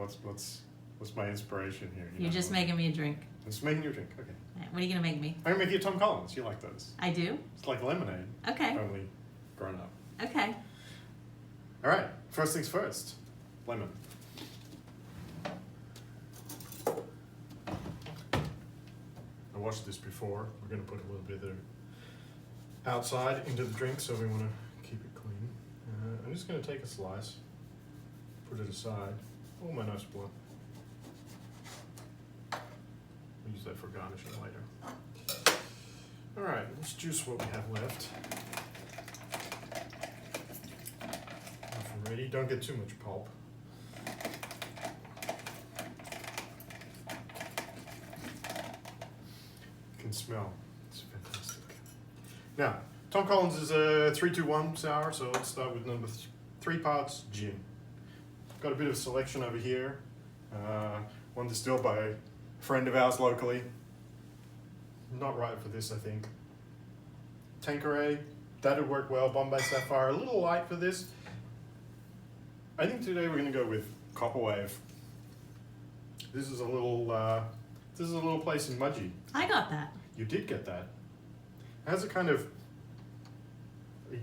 What's my inspiration here? You're just making me a drink. I'm just making you a drink. Okay. What are you gonna make me? I'm gonna make you a Tom Collins. You like those? I do. It's like lemonade. Okay. Only grown up. Okay. All right. First things first. Lemon. I washed this before. We're gonna put a little bit of it outside into the drink, so we want to keep it clean. I'm just gonna take a slice, put it aside. Oh, my nice blood. We'll use that for garnishing later. All right, let's juice what we have left. Enough and ready. Don't get too much pulp. You can smell. It's fantastic. Now, Tom Collins is a 3-2-1 sour, so let's start with number 3 parts gin. Got a bit of selection over here. One distilled by a friend of ours locally. Not right for this, I think. Tanqueray, that'd work well. Bombay Sapphire, a little light for this. I think today we're going to go with Copperwave. This is a little place in Mudgee. I got that. You did get that. It has a kind of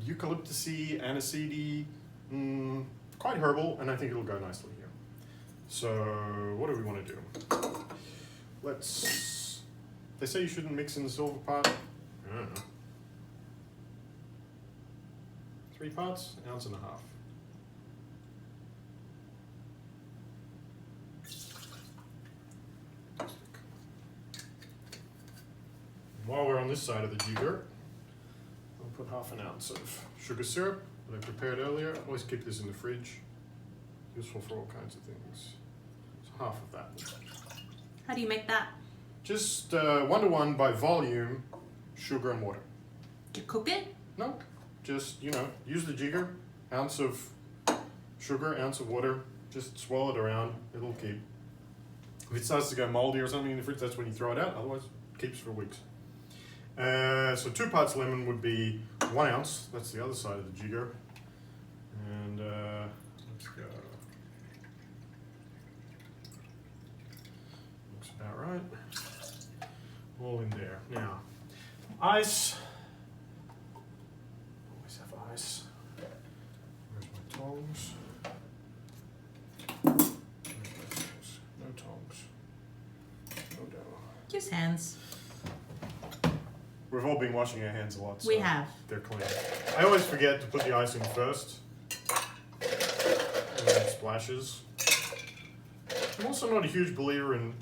eucalyptus-y, aniseedy, quite herbal, and I think it'll go nicely here. So, what do we want to do? They say you shouldn't mix in the silver pot. I don't know. 3 parts, 1.5 ounces. While we're on this side of the jigger, I'll put 1/2 ounce of sugar syrup that I prepared earlier. I always keep this in the fridge. Useful for all kinds of things. So 1/2 of that. How do you make that? Just 1-to-1 by volume, sugar and water. You cook it? No, just, use the jigger, 1 ounce of sugar, 1 ounce of water, just swirl it around, it'll keep. If it starts to go moldy or something in the fridge, that's when you throw it out, otherwise it keeps for weeks. So 2 parts lemon would be 1 ounce, that's the other side of the jigger. And let's go. Looks about right. All in there. Now, ice. Always have ice. Where's my tongs? Where's my tongs? No tongs. Oh no. Use hands. We've all been washing our hands a lot, so We have. they're clean. I always forget to put the ice in first. And then it splashes. I'm also not a huge believer in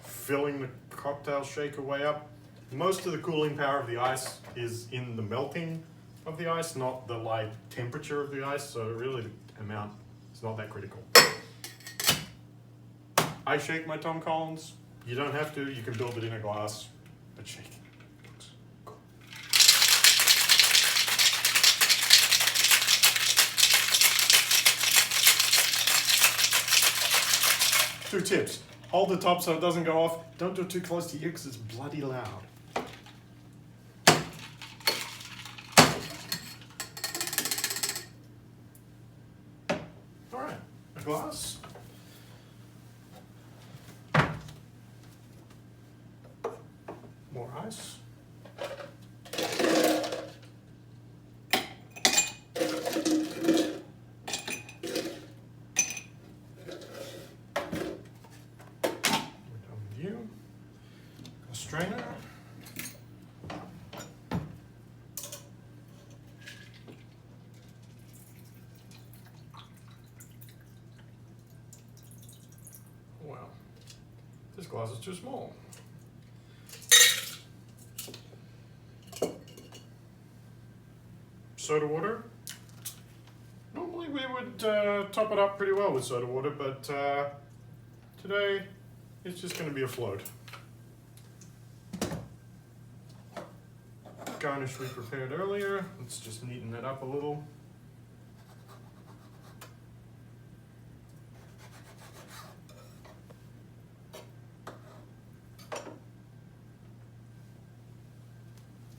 filling the cocktail shaker way up. Most of the cooling power of the ice is in the melting of the ice, not the light temperature of the ice, so really the amount is not that critical. I shake my Tom Collins. You don't have to, you can build it in a glass, but shake it. Cool. 2 tips. Hold the top so it doesn't go off. Don't do it too close to your ear because it's bloody loud. All right, a glass. More ice. Strainer. Wow, this glass is too small. Soda water. Normally we would top it up pretty well with soda water, but today it's just going to be a float. Garnish we prepared earlier. Let's just neaten that up a little.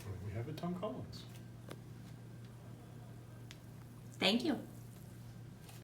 And we have a Tom Collins. Thank you.